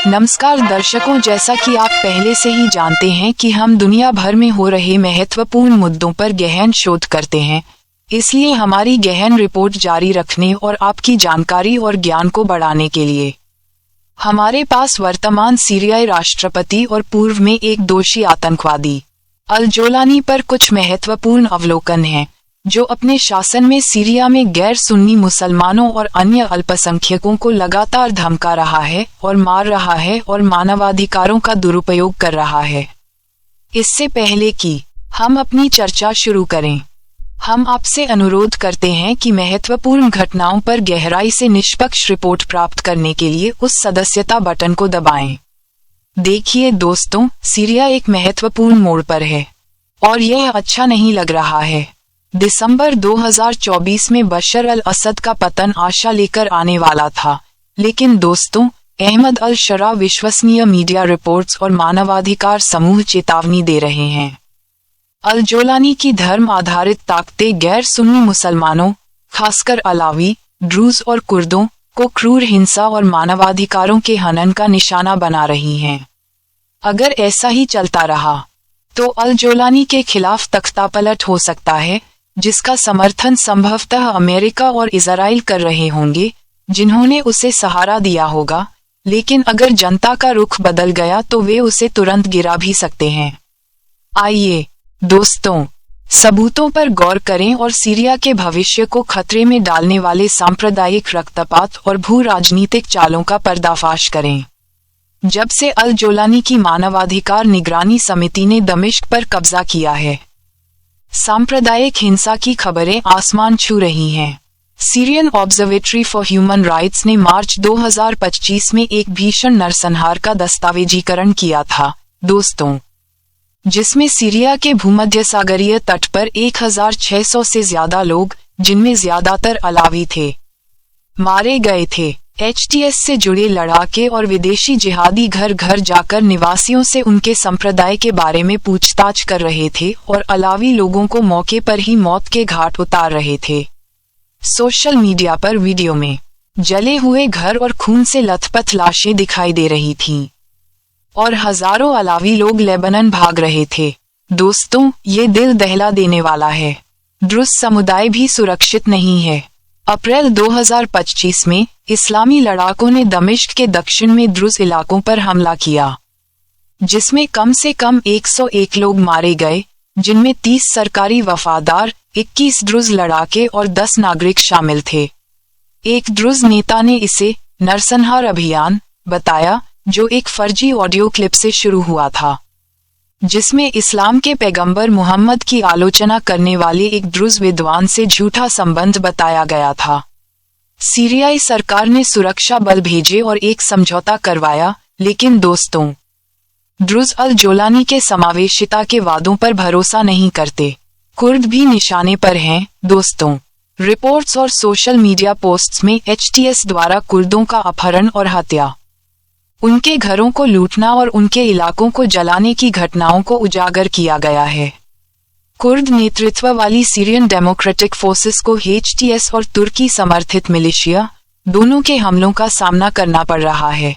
नमस्कार दर्शकों, जैसा कि आप पहले से ही जानते हैं कि हम दुनिया भर में हो रहे महत्वपूर्ण मुद्दों पर गहन शोध करते हैं। इसलिए हमारी गहन रिपोर्ट जारी रखने और आपकी जानकारी और ज्ञान को बढ़ाने के लिए हमारे पास वर्तमान सीरियाई राष्ट्रपति और पूर्व में एक दोषी आतंकवादी अल जोलानी पर कुछ महत्वपूर्ण अवलोकन हैं, जो अपने शासन में सीरिया में गैर सुन्नी मुसलमानों और अन्य अल्पसंख्यकों को लगातार धमका रहा है और मार रहा है और मानवाधिकारों का दुरुपयोग कर रहा है। इससे पहले कि हम अपनी चर्चा शुरू करें, हम आपसे अनुरोध करते हैं कि महत्वपूर्ण घटनाओं पर गहराई से निष्पक्ष रिपोर्ट प्राप्त करने के लिए उस सदस्यता बटन को दबाएं। देखिए दोस्तों, सीरिया एक महत्वपूर्ण मोड़ पर है और यह अच्छा नहीं लग रहा है। दिसंबर 2024 में बशर अल असद का पतन आशा लेकर आने वाला था, लेकिन दोस्तों, अहमद अल शरा विश्वसनीय मीडिया रिपोर्ट्स और मानवाधिकार समूह चेतावनी दे रहे हैं। अल जोलानी की धर्म आधारित ताकतें गैर सुन्नी मुसलमानों, खासकर अलावी, ड्रूज और कुर्दों को क्रूर हिंसा और मानवाधिकारों के हनन का निशाना बना रही हैं। अगर ऐसा ही चलता रहा तो अल जोलानी के खिलाफ तख्तापलट हो सकता है, जिसका समर्थन संभवतः अमेरिका और इजराइल कर रहे होंगे, जिन्होंने उसे सहारा दिया होगा। लेकिन अगर जनता का रुख बदल गया तो वे उसे तुरंत गिरा भी सकते हैं। आइए दोस्तों, सबूतों पर गौर करें और सीरिया के भविष्य को खतरे में डालने वाले सांप्रदायिक रक्तपात और भू राजनीतिक चालों का पर्दाफाश करें। जब से अल जोलानी की मानवाधिकार निगरानी समिति ने दमिश्क पर कब्जा किया है, सांप्रदायिक हिंसा की खबरें आसमान छू रही हैं। Syrian observatory for human rights ने मार्च 2025 में एक भीषण नरसंहार का दस्तावेजीकरण किया था दोस्तों, जिसमें सीरिया के भूमध्यसागरीय तट पर 1600 से ज्यादा लोग, जिनमें ज्यादातर अलावी थे, मारे गए थे। एचटीएस से जुड़े लड़ाके और विदेशी जिहादी घर घर जाकर निवासियों से उनके संप्रदाय के बारे में पूछताछ कर रहे थे और अलावी लोगों को मौके पर ही मौत के घाट उतार रहे थे। सोशल मीडिया पर वीडियो में जले हुए घर और खून से लथपथ लाशें दिखाई दे रही थीं और हजारों अलावी लोग लेबनान भाग रहे थे। दोस्तों, ये दिल दहला देने वाला है। ड्रूज समुदाय भी सुरक्षित नहीं है। अप्रैल 2025 में इस्लामी लड़ाकों ने दमिश्क के दक्षिण में ड्रूज इलाकों पर हमला किया, जिसमें कम से कम 101 लोग मारे गए, जिनमें 30 सरकारी वफादार, 21 ड्रूज लड़ाके और 10 नागरिक शामिल थे। एक ड्रूज नेता ने इसे नरसंहार अभियान बताया, जो एक फर्जी ऑडियो क्लिप से शुरू हुआ था, जिसमें इस्लाम के पैगंबर मोहम्मद की आलोचना करने वाले एक ड्रूज विद्वान से झूठा संबंध बताया गया था। सीरियाई सरकार ने सुरक्षा बल भेजे और एक समझौता करवाया, लेकिन दोस्तों, ड्रूज अल जोलानी के समावेशिता के वादों पर भरोसा नहीं करते। कुर्द भी निशाने पर हैं दोस्तों। रिपोर्ट्स और सोशल मीडिया पोस्ट्स में एचटीएस द्वारा कुर्दों का अपहरण और हत्या, उनके घरों को लूटना और उनके इलाकों को जलाने की घटनाओं को उजागर किया गया है। कुर्द नेतृत्व वाली सीरियन डेमोक्रेटिक फोर्सेस को एचटीएस और तुर्की समर्थित मिलिशिया दोनों के हमलों का सामना करना पड़ रहा है,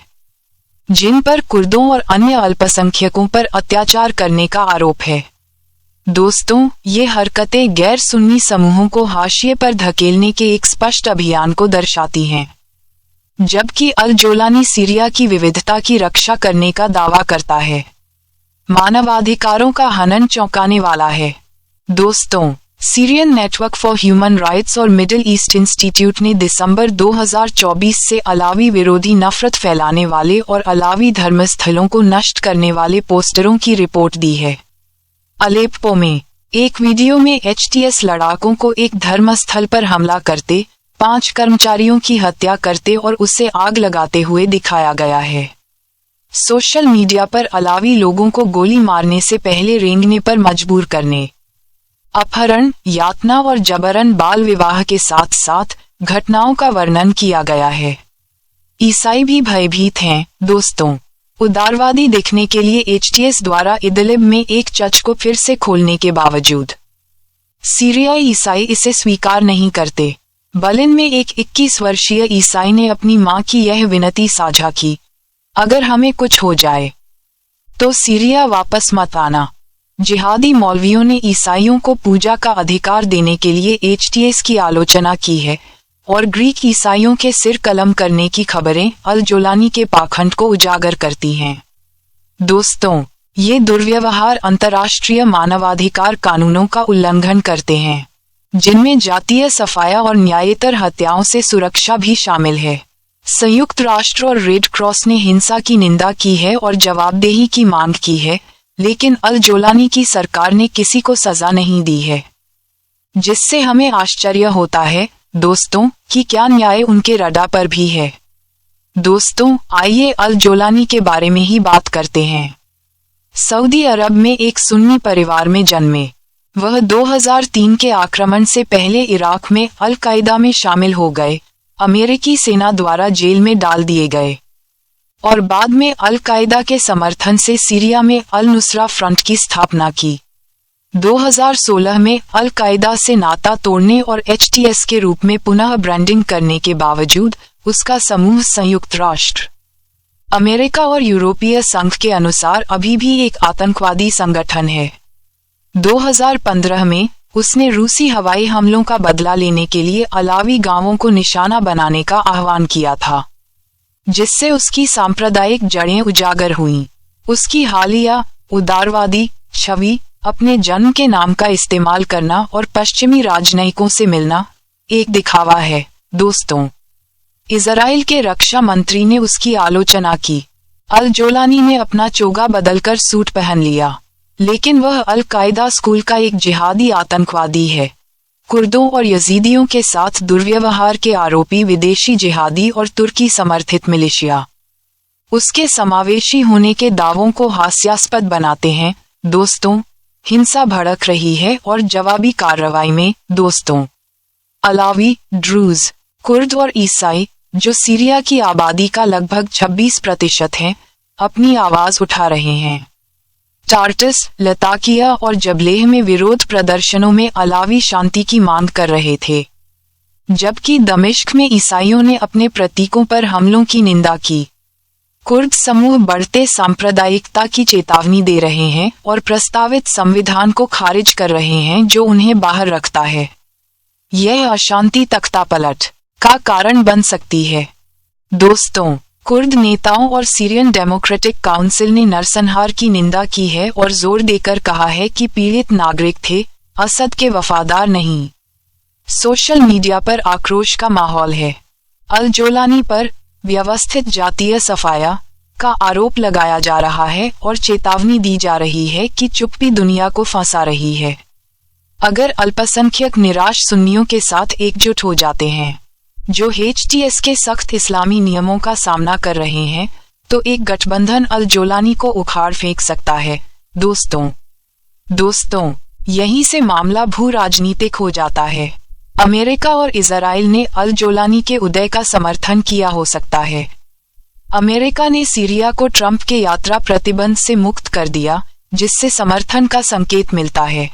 जिन पर कुर्दों और अन्य अल्पसंख्यकों पर अत्याचार करने का आरोप है। दोस्तों, ये हरकतें गैर सुन्नी समूहों को हाशिए पर धकेलने के एक स्पष्ट अभियान को दर्शाती हैं, जबकि अल जोलानी सीरिया की विविधता की रक्षा करने का दावा करता है। मानवाधिकारों का हनन चौंकाने वाला है। दोस्तों, Syrian network for human rights और मिडिल ईस्ट इंस्टीट्यूट ने दिसंबर 2024 से अलावी विरोधी नफरत फैलाने वाले और अलावी धर्मस्थलों को नष्ट करने वाले पोस्टरों की रिपोर्ट दी है। अलेप्पो में एक वीडियो में एचटीएस लड़ाकों को एक धर्मस्थल पर हमला करते, 5 कर्मचारियों की हत्या करते और उसे आग लगाते हुए दिखाया गया है। सोशल मीडिया पर अलावी लोगों को गोली मारने से पहले रेंगने पर मजबूर करने, अपहरण, यातना और जबरन बाल विवाह के साथ साथ घटनाओं का वर्णन किया गया है। ईसाई भी भयभीत हैं दोस्तों। उदारवादी दिखने के लिए एचटीएस द्वारा इदलिब में एक चर्च को फिर से खोलने के बावजूद सीरियाई ईसाई इसे स्वीकार नहीं करते। बर्लिन में एक 21 वर्षीय ईसाई ने अपनी मां की यह विनती साझा की, अगर हमें कुछ हो जाए तो सीरिया वापस मत आना। जिहादी मौलवियों ने ईसाइयों को पूजा का अधिकार देने के लिए HTS की आलोचना की है और ग्रीक ईसाइयों के सिर कलम करने की खबरें अल जोलानी के पाखंड को उजागर करती हैं। दोस्तों, ये दुर्व्यवहार अंतर्राष्ट्रीय मानवाधिकार कानूनों का उल्लंघन करते हैं, जिनमें जातीय सफाया और न्यायेतर हत्याओं से सुरक्षा भी शामिल है। संयुक्त राष्ट्र और रेड क्रॉस ने हिंसा की निंदा की है और जवाबदेही की मांग की है, लेकिन अल जोलानी की सरकार ने किसी को सजा नहीं दी है, जिससे हमें आश्चर्य होता है दोस्तों कि क्या न्याय उनके रडार पर भी है। दोस्तों, आइए अल जोलानी के बारे में ही बात करते हैं। सऊदी अरब में एक सुन्नी परिवार में जन्मे, वह 2003 के आक्रमण से पहले इराक में अल कायदा में शामिल हो गए, अमेरिकी सेना द्वारा जेल में डाल दिए गए और बाद में अल कायदा के समर्थन से सीरिया में अल नुसरा फ्रंट की स्थापना की। 2016 में अल कायदा से नाता तोड़ने और HTS के रूप में पुनः ब्रांडिंग करने के बावजूद उसका समूह संयुक्त राष्ट्र, अमेरिका और यूरोपीय संघ के अनुसार अभी भी एक आतंकवादी संगठन है। 2015 में उसने रूसी हवाई हमलों का बदला लेने के लिए अलावी गांवों को निशाना बनाने का आह्वान किया था, जिससे उसकी सांप्रदायिक जड़ें उजागर हुईं। उसकी हालिया उदारवादी छवि, अपने जन्म के नाम का इस्तेमाल करना और पश्चिमी राजनयिकों से मिलना एक दिखावा है। दोस्तों, इजराइल के रक्षा मंत्री ने उसकी आलोचना की। अल जोलानी ने अपना चोगा बदलकर सूट पहन लिया, लेकिन वह अल कायदा स्कूल का एक जिहादी आतंकवादी है। कुर्दों और यजीदियों के साथ दुर्व्यवहार के आरोपी विदेशी जिहादी और तुर्की समर्थित मिलिशिया उसके समावेशी होने के दावों को हास्यास्पद बनाते हैं। दोस्तों, हिंसा भड़क रही है और जवाबी कार्रवाई में दोस्तों अलावी, ड्रूज, कुर्द और ईसाई, जो सीरिया की आबादी का लगभग 26% हैं, अपनी आवाज उठा रहे हैं। टार्टस, लताकिया और जबलेह में विरोध प्रदर्शनों में अलावी शांति की मांग कर रहे थे, जबकि दमिश्क में ईसाइयों ने अपने प्रतीकों पर हमलों की निंदा की। कुर्द समूह बढ़ते सांप्रदायिकता की चेतावनी दे रहे हैं और प्रस्तावित संविधान को खारिज कर रहे हैं जो उन्हें बाहर रखता है। यह अशांति तख्तापलट का कारण बन सकती है। दोस्तों, कुर्द नेताओं और सीरियन डेमोक्रेटिक काउंसिल ने नरसंहार की निंदा की है और जोर देकर कहा है कि पीड़ित नागरिक थे, असद के वफादार नहीं। सोशल मीडिया पर आक्रोश का माहौल है। अल जोलानी पर व्यवस्थित जातीय सफाया का आरोप लगाया जा रहा है और चेतावनी दी जा रही है कि चुप्पी दुनिया को फंसा रही है। अगर अल्पसंख्यक निराश सुन्नियों के साथ एकजुट हो जाते हैं, जो HTS के सख्त इस्लामी नियमों का सामना कर रहे हैं, तो एक गठबंधन अल जोलानी को उखाड़ फेंक सकता है। दोस्तों, यहीं से मामला भू राजनीतिक हो जाता है। अमेरिका और इजराइल ने अल जोलानी के उदय का समर्थन किया हो सकता है। अमेरिका ने सीरिया को ट्रंप के यात्रा प्रतिबंध से मुक्त कर दिया, जिससे समर्थन का संकेत मिलता है,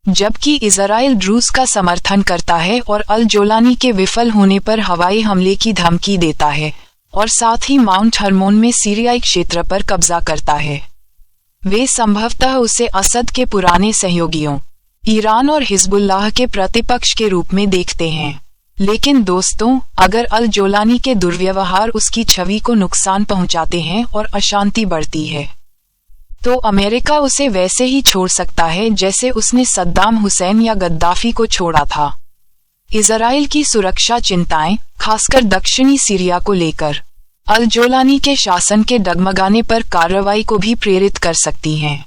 जबकि इजराइल रूस का समर्थन करता है और अल जोलानी के विफल होने पर हवाई हमले की धमकी देता है और साथ ही माउंट हर्मोन में सीरियाई क्षेत्र पर कब्जा करता है। वे संभवतः उसे असद के पुराने सहयोगियों ईरान और हिजबुल्लाह के प्रतिपक्ष के रूप में देखते हैं। लेकिन दोस्तों, अगर अल जोलानी के दुर्व्यवहार उसकी छवि को नुकसान पहुंचाते हैं और अशांति बढ़ती है, तो अमेरिका उसे वैसे ही छोड़ सकता है जैसे उसने सद्दाम हुसैन या गद्दाफी को छोड़ा था। इजराइल की सुरक्षा चिंताएं, खासकर दक्षिणी सीरिया को लेकर, अल जोलानी के शासन के डगमगाने पर कार्रवाई को भी प्रेरित कर सकती हैं।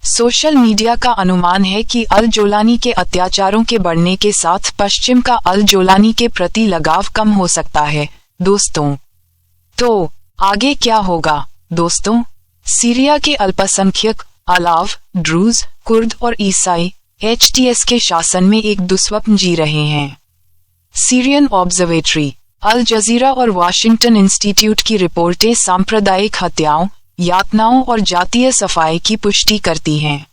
सोशल मीडिया का अनुमान है कि अल जोलानी के अत्याचारों के बढ़ने के साथ पश्चिम का अल जोलानी के प्रति लगाव कम हो सकता है। दोस्तों, तो आगे क्या होगा? दोस्तों, सीरिया के अल्पसंख्यक अलाव, ड्रूज, कुर्द और ईसाई HTS के शासन में एक दुस्वप्न जी रहे हैं। सीरियन ऑब्जर्वेटरी, अल जजीरा और वाशिंगटन इंस्टीट्यूट की रिपोर्टें सांप्रदायिक हत्याओं, यातनाओं और जातीय सफाई की पुष्टि करती हैं।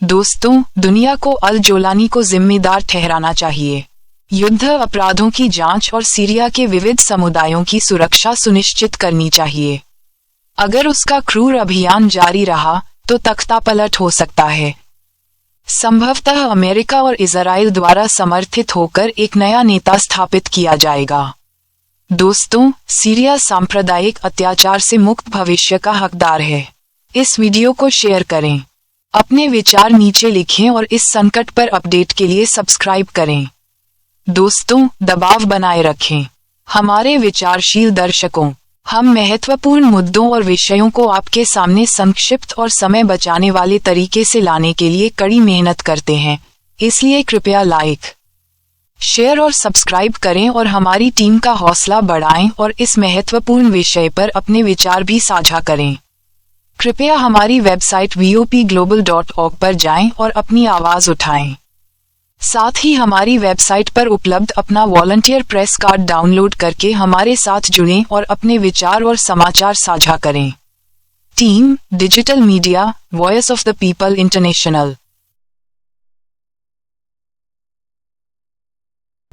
दोस्तों, दुनिया को अल जोलानी को जिम्मेदार ठहराना चाहिए। युद्ध अपराधों की जांच और सीरिया के विविध समुदायों की सुरक्षा सुनिश्चित करनी चाहिए। अगर उसका क्रूर अभियान जारी रहा तो तख्तापलट हो सकता है। संभवतः अमेरिका और इजराइल द्वारा समर्थित होकर एक नया नेता स्थापित किया जाएगा। दोस्तों, सीरिया सांप्रदायिक अत्याचार से मुक्त भविष्य का हकदार है। इस वीडियो को शेयर करें, अपने विचार नीचे लिखें और इस संकट पर अपडेट के लिए सब्सक्राइब करें। दोस्तों, दबाव बनाए रखें। हमारे विचारशील दर्शकों, हम महत्वपूर्ण मुद्दों और विषयों को आपके सामने संक्षिप्त और समय बचाने वाले तरीके से लाने के लिए कड़ी मेहनत करते हैं, इसलिए कृपया लाइक, शेयर और सब्सक्राइब करें और हमारी टीम का हौसला बढ़ाएं और इस महत्वपूर्ण विषय पर अपने विचार भी साझा करें। कृपया हमारी वेबसाइट vopglobal.org पर जाएं और अपनी आवाज उठाएं। साथ ही हमारी वेबसाइट पर उपलब्ध अपना वॉलंटियर प्रेस कार्ड डाउनलोड करके हमारे साथ जुड़ें और अपने विचार और समाचार साझा करें। Team digital media, voice of the people international.